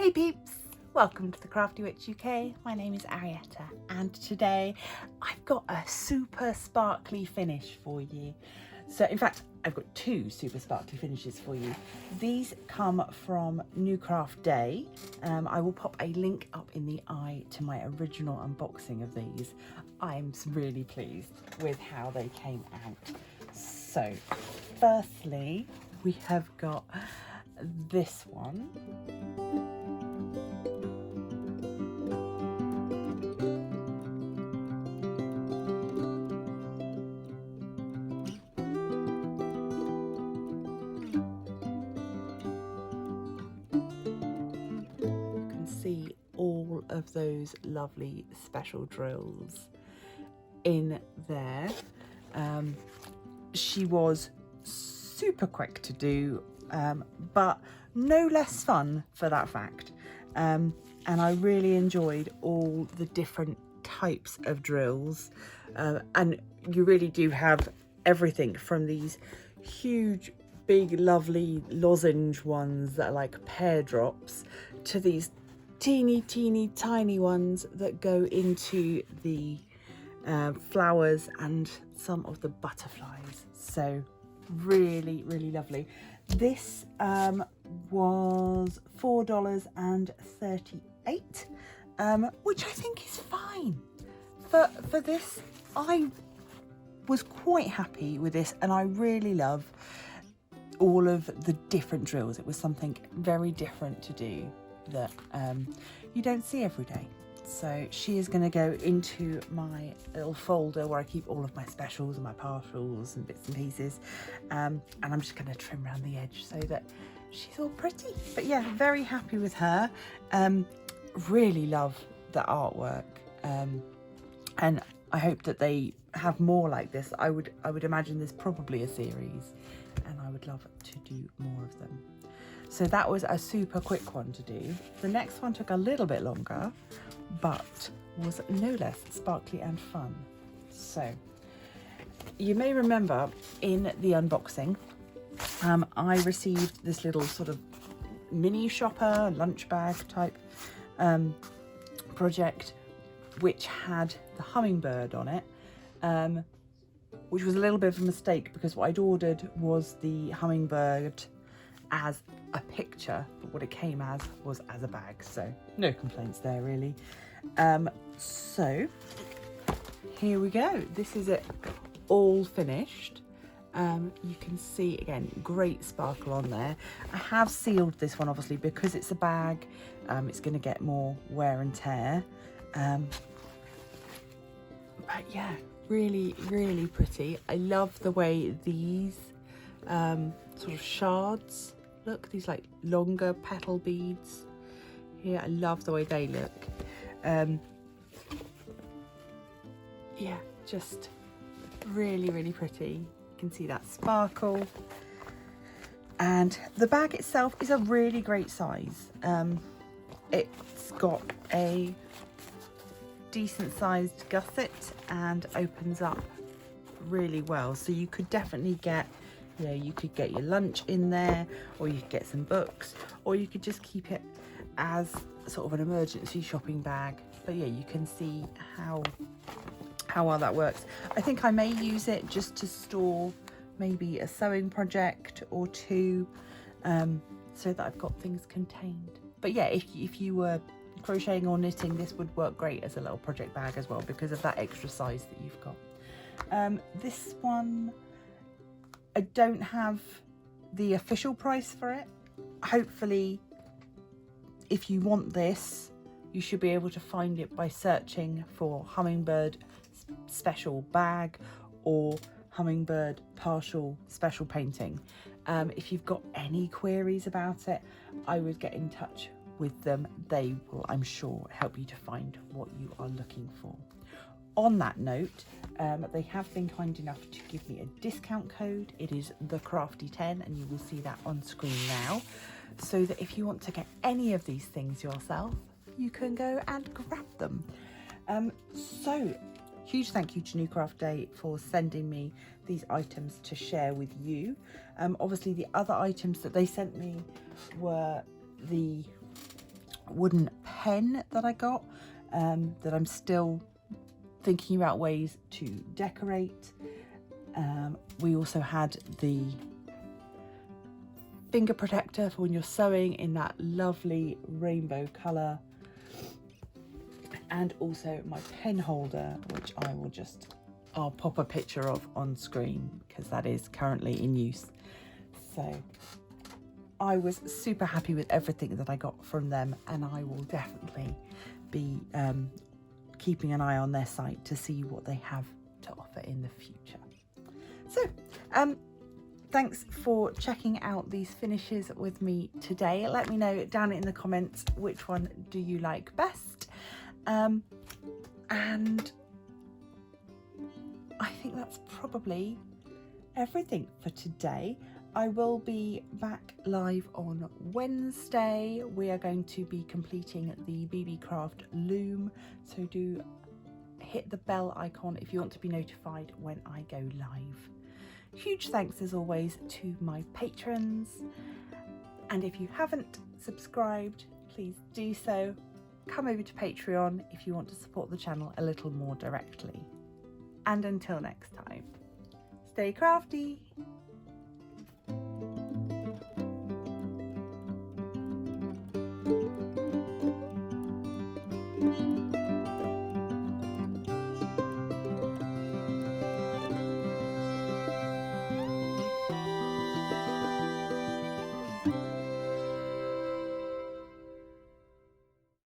Hey peeps, welcome to the Crafty Witch UK. My name is Arietta and today I've got a super sparkly finish for you. So in fact, I've got two super sparkly finishes for you. These come from New Craft Day. I will pop a link up in the eye to my original unboxing of these. I'm really pleased with how they came out. So firstly, we have got this one. See all of those lovely special drills in there. She was super quick to do, but no less fun for that fact. And I really enjoyed all the different types of drills, and you really do have everything from these huge big lovely lozenge ones that are like pear drops to these teeny tiny ones that go into the flowers and some of the butterflies. So really lovely. This was $4.38, which I think is fine for this. I was quite happy with this, and I really love all of the different drills. It was something very different to do that you don't see every day. So she is going to go into my little folder where I keep all of my specials and my partials and bits and pieces, and I'm just going to trim around the edge so that she's all pretty. But yeah, very happy with her. Really love the artwork, and I hope that they have more like this. I would imagine there's probably a series, and I would love to do more of them. So that was a super quick one to do. The next one took a little bit longer, but was no less sparkly and fun. So you may remember in the unboxing, I received this little sort of mini shopper, lunch bag type project, which had the hummingbird on it, which was a little bit of a mistake because what I'd ordered was the hummingbird as a picture, but what it came as was as a bag, so no complaints there really. So here we go. This is it all finished. You can see again, great sparkle on there. I have sealed this one obviously because it's a bag. It's going to get more wear and tear, but yeah, really pretty. I love the way these sort of shards look, these like longer petal beads here. I love the way they look. Yeah, just really pretty. You can see that sparkle, and the bag itself is a really great size. It's got a decent sized gusset and opens up really well, so you could definitely get, you know, you could get your lunch in there, or you could get some books, or you could just keep it as sort of an emergency shopping bag. But yeah, you can see how well that works. I think I may use it just to store maybe a sewing project or two, so that I've got things contained. But yeah, if you were crocheting or knitting, this would work great as a little project bag as well because of that extra size that you've got. This one, I don't have the official price for it. Hopefully, if you want this, you should be able to find it by searching for hummingbird special bag or hummingbird partial special painting. If you've got any queries about it, I would get in touch with them. They will, I'm sure, help you to find what you are looking for. On that note, they have been kind enough to give me a discount code. It is THECRAFTY10, and you will see that on screen now, so that if you want to get any of these things yourself, you can go and grab them. So huge thank you to New Craft Day for sending me these items to share with you. Obviously the other items that they sent me were the wooden pen that I got that I'm still thinking about ways to decorate. We also had the finger protector for when you're sewing in that lovely rainbow colour, and also my pen holder, which I'll pop a picture of on screen because that is currently in use. So I was super happy with everything that I got from them, and I will definitely be keeping an eye on their site to see what they have to offer in the future. So thanks for checking out these finishes with me today. Let me know down in the comments which one do you like best. And I think that's probably everything for today. I will be back live on Wednesday. We are going to be completing the BeeBeeCraft loom, so do hit the bell icon if you want to be notified when I go live. Huge thanks as always to my patrons, and if you haven't subscribed, please do so. Come over to Patreon if you want to support the channel a little more directly. And until next time, stay crafty!